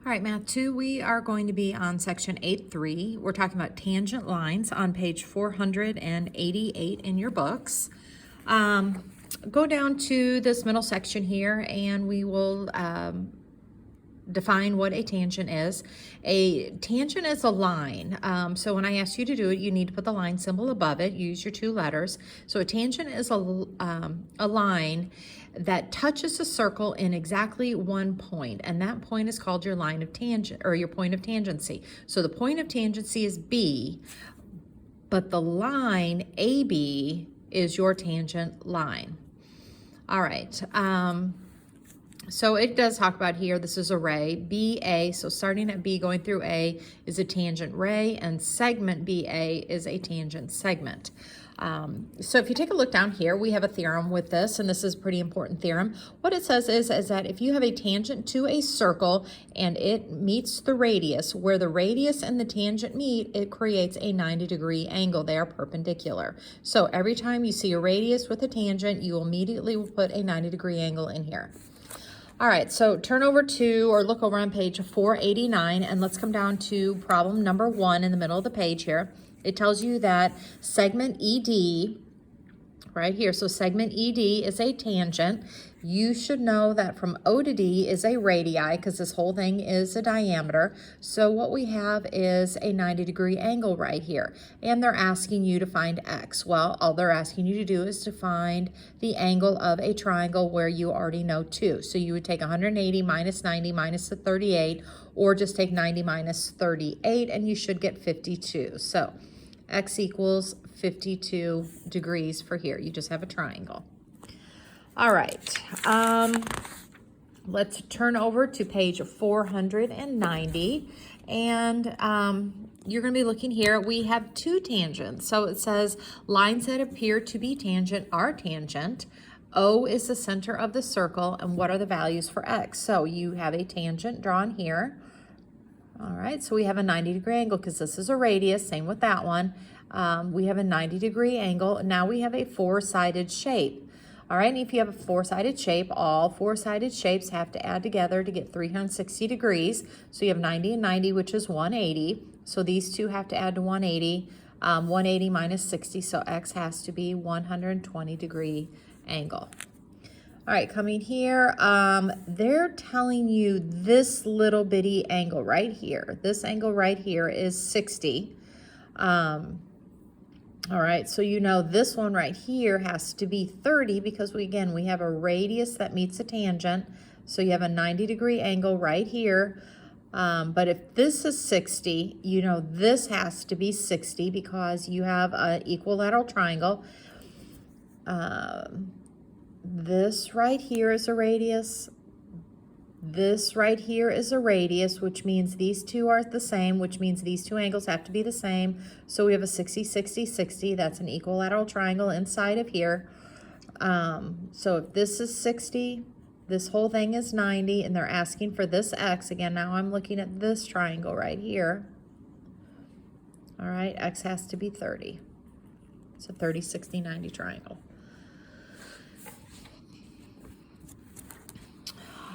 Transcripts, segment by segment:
All right, Math 2, we are going to be on section 8.3. We're talking about tangent lines on page 488 in your books. Go down to this middle section here and we will define what a tangent is. A tangent is a line. So when I ask you to do it, you need to put the line symbol above it. Use your two letters. So a tangent is a line that touches a circle in exactly one point, and that point is called your line of tangent, or your point of tangency. So the point of tangency is B, but the line AB is your tangent line. All right. So it does talk about here, this is a ray, BA, so starting at B going through A is a tangent ray, and segment BA is a tangent segment. So if you take a look down here, we have a theorem with this, and this is a pretty important theorem. What it says is that if you have a tangent to a circle and it meets the radius, where the radius and the tangent meet, it creates a 90-degree angle. They are perpendicular. So every time you see a radius with a tangent, you immediately will put a 90-degree angle in here. All right, so turn over to, or look over on page 489, and let's come down to problem number 1 in the middle of the page here. It tells you that segment ED, right here, so segment ED is a tangent. You should know that from O to D is a radii, because this whole thing is a diameter. So what we have is a 90-degree angle right here. And they're asking you to find X. Well, all they're asking you to do is to find the angle of a triangle where you already know 2. So you would take 180 minus 90 minus the 38, or just take 90 minus 38, and you should get 52. So X equals 52 degrees for here. You just have a triangle. All right, let's turn over to page 490, and you're going to be looking here. We have two tangents. So it says lines that appear to be tangent are tangent. O is the center of the circle, and what are the values for X? So you have a tangent drawn here. All right, so we have a 90-degree angle because this is a radius, same with that one. We have a 90-degree angle. Now we have a four-sided shape. All right, and if you have a four-sided shape, all four-sided shapes have to add together to get 360 degrees. So you have 90 and 90, which is 180. So these two have to add to 180. 180 minus 60, so X has to be 120-degree angle. All right, coming here, they're telling you this little bitty angle right here. This angle right here is 60. All right, so you know this one right here has to be 30 because we have a radius that meets a tangent. So you have a 90-degree angle right here. But if this is 60, you know this has to be 60 because you have an equilateral triangle. This right here is a radius. This right here is a radius, which means these two are the same, which means these two angles have to be the same. So we have a 60, 60, 60. That's an equilateral triangle inside of here. So if this is 60, this whole thing is 90, and they're asking for this X. Again, now I'm looking at this triangle right here. All right, X has to be 30. It's a 30, 60, 90 triangle.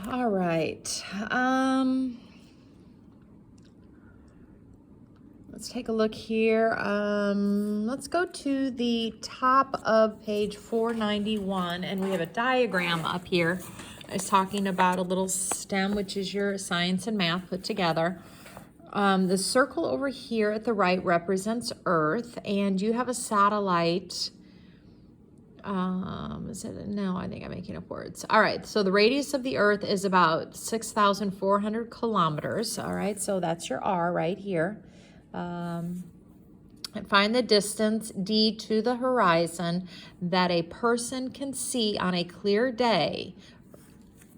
All right, let's take a look here. Let's go to the top of page 491, and we have a diagram up here. It's talking about a little STEM, which is your science and math put together. The circle over here at the right represents Earth, and you have a satellite. Is it? No, I think I'm making up words. All right, so the radius of the Earth is about 6,400 kilometers. All right, so that's your R right here. And find the distance D to the horizon that a person can see on a clear day.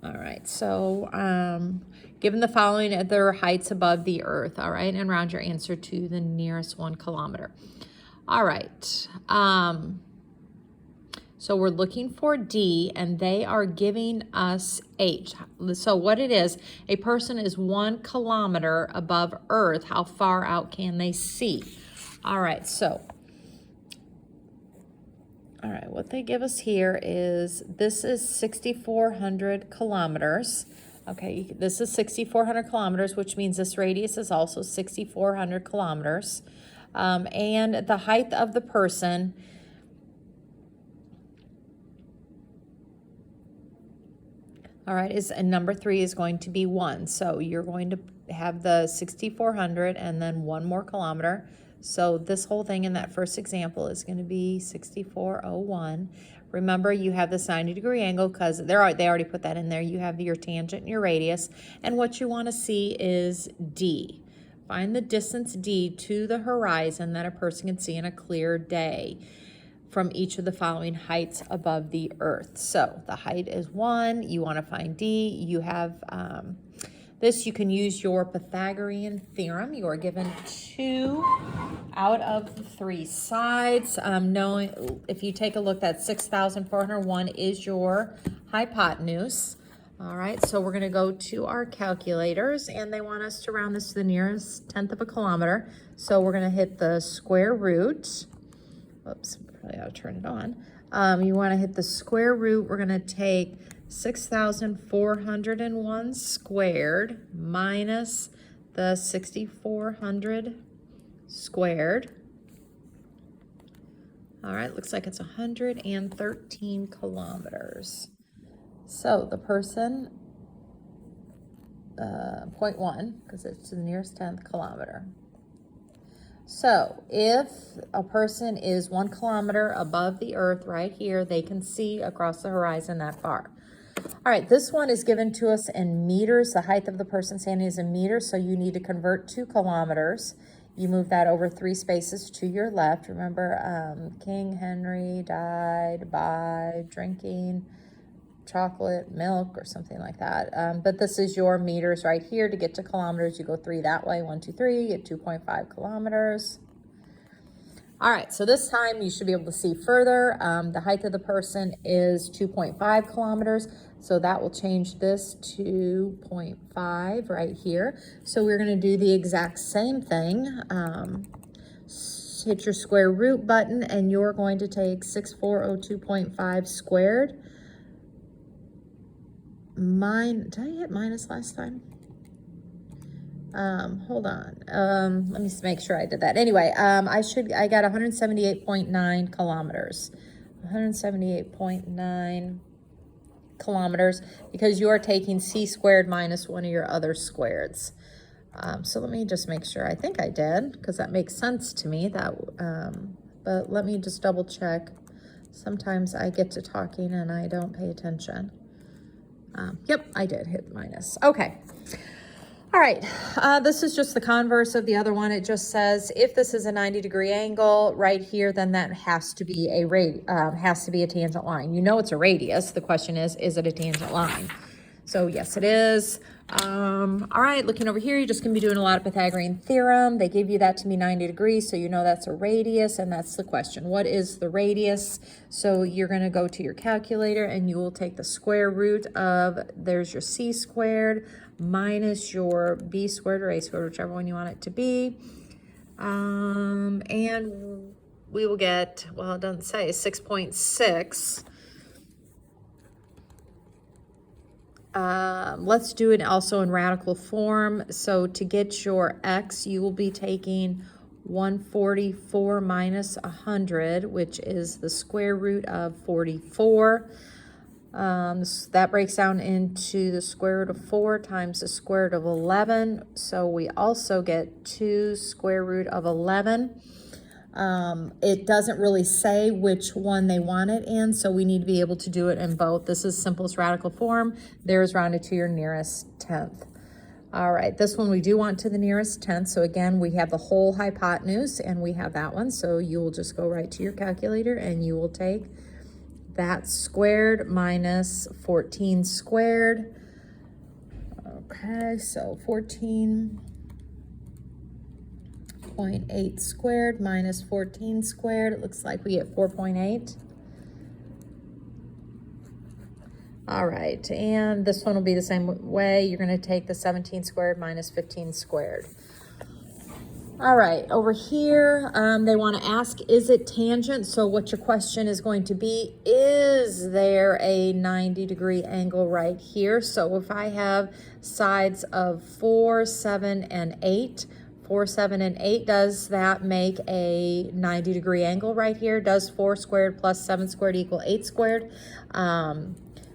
All right, so given the following at their heights above the Earth, all right, and round your answer to the nearest 1 kilometer. All right, so we're looking for D, and they are giving us H. So what it is, a person is 1 kilometer above Earth. How far out can they see? All right, so, all right, what they give us here is, this is 6,400 kilometers. Okay, this is 6,400 kilometers, which means this radius is also 6,400 kilometers. And the height of the person, all right, is number 3 is going to be 1. So you're going to have the 6,400 and then 1 more kilometer. So this whole thing in that first example is going to be 6,401. Remember, you have this 90-degree angle because they already put that in there. You have your tangent and your radius. And what you want to see is D. Find the distance D to the horizon that a person can see in a clear day from each of the following heights above the earth. So the height is 1. You want to find D. You have this. You can use your Pythagorean theorem. You are given 2 out of the 3 sides. Knowing if you take a look, that 6,401 is your hypotenuse. All right, so we're going to go to our calculators, and they want us to round this to the nearest tenth of a kilometer. So we're going to hit the square root. Oops, probably ought to turn it on. You want to hit the square root. We're going to take 6,401 squared minus the 6,400 squared. All right, looks like it's 113 kilometers. So the person, 0.1, because it's to the nearest 10th kilometer. So if a person is 1 kilometer above the earth right here, they can see across the horizon that far. All right, this one is given to us in meters. The height of the person standing is in meters, so you need to convert to kilometers. You move that over 3 spaces to your left. Remember, King Henry died by drinking chocolate milk or something like that. But this is your meters right here. To get to kilometers, you go 3 that way. 1, 2, 3, get 2.5 kilometers. All right, so this time you should be able to see further. The height of the person is 2.5 kilometers, so that will change this to 0.5 right here. So we're going to do the exact same thing. Hit your square root button, and you're going to take 6,402.5 squared. Did I hit minus last time? Hold on. Let me make sure I did that. Anyway, I got 178.9 kilometers. 178.9 kilometers because you are taking c squared minus one of your other squareds. So let me just make sure. I think I did, because that makes sense to me. But let me just double check. Sometimes I get to talking and I don't pay attention. Yep, I did hit minus. Okay. All right, this is just the converse of the other one. It just says if this is a 90-degree angle right here, then that has to be a tangent line. You know it's a radius. The question is it a tangent line? So yes, it is. All right, looking over here, you're just going to be doing a lot of Pythagorean theorem. They give you that to be 90 degrees, so you know that's a radius, and that's the question. What is the radius? So you're going to go to your calculator, and you will take the square root of, there's your c squared, minus your b squared or a squared, whichever one you want it to be. And we will get, well, it doesn't say, 6.6. Let's do it also in radical form. So to get your x, you will be taking 144 minus 100, which is the square root of 44. That breaks down into the square root of 4 times the square root of 11. So we also get 2 square root of 11. It doesn't really say which one they want it in, so we need to be able to do it in both. This is simplest radical form. There's rounded to your nearest tenth. All right, this one we do want to the nearest tenth. So again, we have the whole hypotenuse, and we have that one. So you will just go right to your calculator, and you will take that squared minus 14 squared. Okay, so 14.8 squared minus 14 squared. It looks like we get 4.8. All right, and this one will be the same way. You're going to take the 17 squared minus 15 squared. All right, over here, they want to ask, is it tangent? So what your question is going to be, is there a 90-degree angle right here? So if I have sides of 4, 7, and 8, 4, 7, and 8, does that make a 90-degree angle right here? Does 4 squared plus 7 squared equal 8 squared?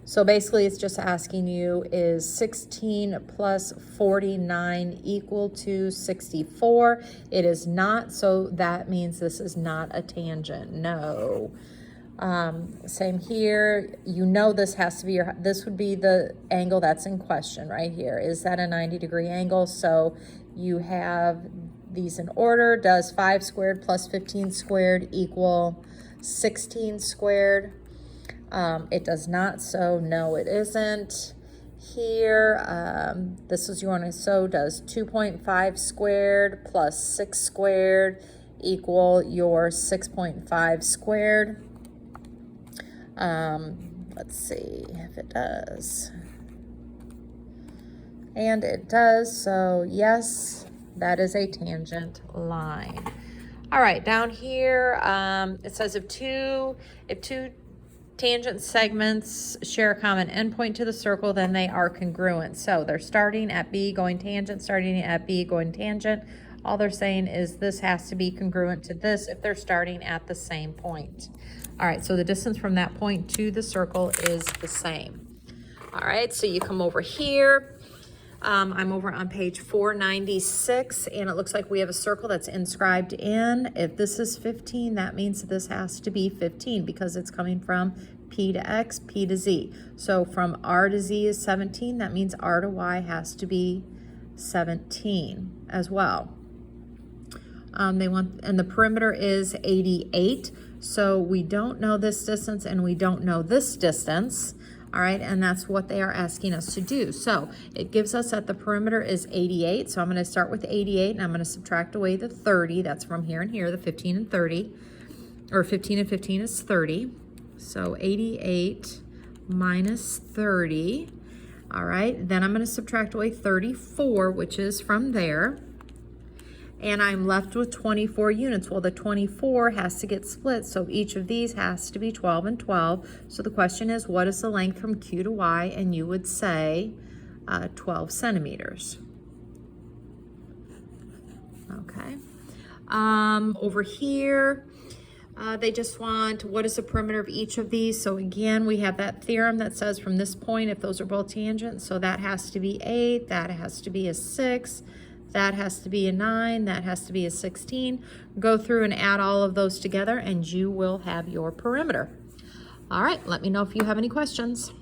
So basically it's just asking you, is 16 plus 49 equal to 64? It is not, so that means this is not a tangent, no. Same here, you know this has to be this would be the angle that's in question right here. Is that a 90-degree angle? So you have these in order. Does 5 squared plus 15 squared equal 16 squared? It does not, so no, it isn't. Here, this is your one, so does 2.5 squared plus 6 squared equal your 6.5 squared? Let's see if it does. And it does, so yes, that is a tangent line. All right, down here, it says if two tangent segments share a common endpoint to the circle, then they are congruent. So they're starting at B, going tangent, starting at B, going tangent. All they're saying is this has to be congruent to this if they're starting at the same point. All right, so the distance from that point to the circle is the same. All right, so you come over here. I'm over on page 496, and it looks like we have a circle that's inscribed in. If this is 15, that means this has to be 15 because it's coming from P to X, P to Z. So from R to Z is 17. That means R to Y has to be 17 as well. And the perimeter is 88. So we don't know this distance and we don't know this distance. All right, and that's what they are asking us to do. So it gives us that the perimeter is 88. So I'm going to start with 88 and I'm going to subtract away the 30. That's from here and here, the 15 and 30. Or 15 and 15 is 30. So 88 minus 30. All right, then I'm going to subtract away 34, which is from there. And I'm left with 24 units. Well, the 24 has to get split, so each of these has to be 12 and 12. So the question is, what is the length from Q to Y? And you would say 12 centimeters. Okay. Over here, they just want, what is the perimeter of each of these? So again, we have that theorem that says from this point, if those are both tangents, so that has to be 8, that has to be a 6, that has to be a 9, that has to be a 16. Go through and add all of those together and you will have your perimeter. All right, let me know if you have any questions.